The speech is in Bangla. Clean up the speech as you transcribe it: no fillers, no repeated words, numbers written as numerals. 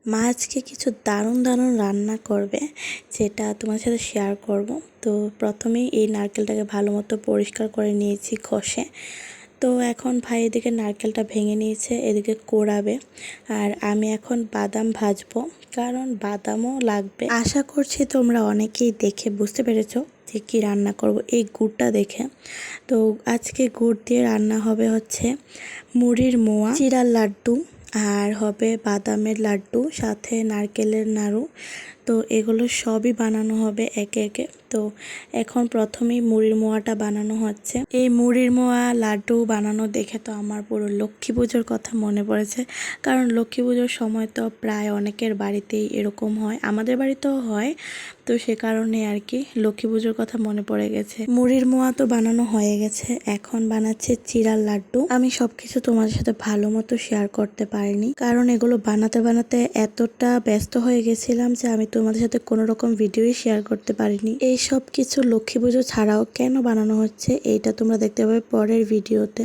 মা আজকে কিছু দারুণ দারুণ রান্না করবে, যেটা তোমার সাথে শেয়ার করব। তো প্রথমেই এই নারকেলটাকে ভালো মতো পরিষ্কার করে নিয়েছি ঘষে। তো এখন ভাই এদিকে নারকেলটা ভেঙে নিয়েছে, এদিকে কোড়াবে। আর আমি এখন বাদাম ভাজবো, কারণ বাদামও লাগবে। আশা করছি তোমরা অনেকেই দেখে বুঝতে পেরেছো যে কী রান্না করব এই গুড়টা দেখে। তো আজকে গুড় দিয়ে রান্না হবে হচ্ছে মুড়ির মোয়া, চিড়ার লাড্ডু, আর হবে বাদামের লাড্ডু, সাথে নারকেলের নাড়ু। তো এগুলো সবই বানানো হবে একে একে। তো এখন প্রথমেই মুড়ির মোয়াটা বানানো হচ্ছে। এই মুড়ির মোয়া লাড্ডু বানানো দেখে তো আমার পুরো লক্ষ্মী পুজোর কথা মনে পড়েছে। কারণ লক্ষ্মী পুজোর সময় তো প্রায় অনেকের বাড়িতেই এরকম হয়, আমাদের বাড়িতেও হয়। তো সে কারণে আর কি লক্ষ্মী পুজোর কথা মনে পড়ে গেছে। মুড়ির মোয়া তো বানানো হয়ে গেছে, এখন বানাচ্ছে চিড়ার লাড্ডু। আমি সবকিছু তোমাদের সাথে ভালো মতো শেয়ার করতে পারিনি, কারণ এগুলো বানাতে বানাতে এতটা ব্যস্ত হয়ে গেছিলাম যে আমি তোমাদের সাথে কোনো রকম ভিডিওই শেয়ার করতে পারিনি। এই সব কিছু লক্ষ্মী পুজো ছাড়াও কেন বানানো হচ্ছে এইটা তোমরা দেখতে পাবে পরের ভিডিওতে।